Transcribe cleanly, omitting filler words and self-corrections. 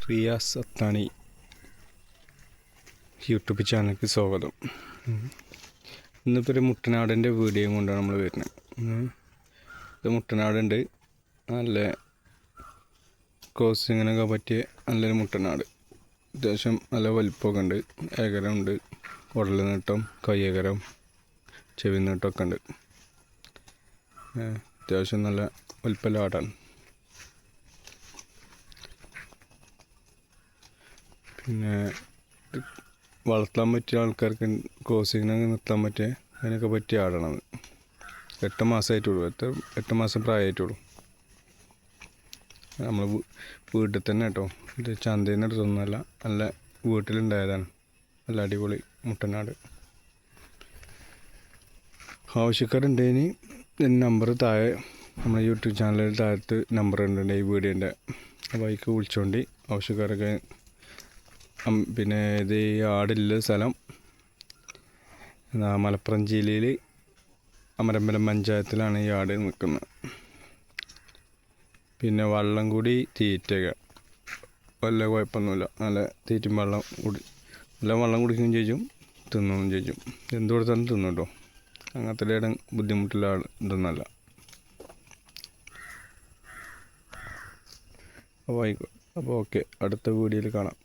റിയാസ് അത്താണി YouTube ചാനലിലേക്ക് സ്വാഗതം. ഇന്നിപ്പോൾ ഒരു മുട്ടനാടിൻ്റെ വീഡിയോ കൊണ്ടാണ് നമ്മൾ വരുന്നത്. ഇത് മുട്ടനാടുണ്ട്, നല്ല ക്രോസിങ്ങിനൊക്കെ പറ്റിയ നല്ലൊരു മുട്ടനാട്. അത്യാവശ്യം നല്ല വലിപ്പമൊക്കെ ഉണ്ട്, ഏകരമുണ്ട്, കുടൽ നീട്ടം, കയ്യകരം, ചെവി നീട്ടമൊക്കെ ഉണ്ട്. അത്യാവശ്യം നല്ല വലിപ്പമുള്ള ആടാണ്. പിന്നെ വളർത്താൻ പറ്റിയ ആൾക്കാർക്ക് ക്രോസിങ്ങിനൊക്കെ നിർത്താൻ പറ്റിയ അതിനൊക്കെ പറ്റിയ ആടാണത്. 8 മാസമായിട്ടുള്ളൂ, 8 മാസം പ്രായമായിട്ടുള്ളൂ. നമ്മൾ വീട്ടിൽ തന്നെ കേട്ടോ, ഇത് ചന്തയിൽ നിന്ന് എടുത്തൊന്നുമല്ല, നല്ല വീട്ടിലുണ്ടായതാണ്. നല്ല അടിപൊളി മുട്ടനാട്. ആവശ്യക്കാരുണ്ടെങ്കിൽ നമ്പർ താഴെ നമ്മുടെ യൂട്യൂബ് ചാനലിൽ താഴത്ത് നമ്പർ ഉണ്ട് ഈ വീഡിയോൻ്റെ. അപ്പോൾ അതിലേക്ക് വിളിച്ചോണ്ടി ആവശ്യക്കാരൊക്കെ. പിന്നെ ഇത് ഈ ആടുള്ള സ്ഥലം മലപ്പുറം ജില്ലയിൽ അമരമ്പലം പഞ്ചായത്തിലാണ് ഈ ആട് നിൽക്കുന്നത്. പിന്നെ വെള്ളം കൂടി തീറ്റയൊക്കെ വല്ല കുഴപ്പമൊന്നുമില്ല, നല്ല തീറ്റും വെള്ളം കൂടി എല്ലാം വെള്ളം കുടിക്കുകയും ചെയ്യും, തിന്നുകയും ചെയ്യും. എന്ത് കൊടുത്താലും തിന്നും കേട്ടോ. അങ്ങനത്തെ ഇടം ബുദ്ധിമുട്ടുള്ള ഇതൊന്നുമല്ല. അപ്പോൾ ഓക്കെ, അടുത്ത വീഡിയോയിൽ കാണാം.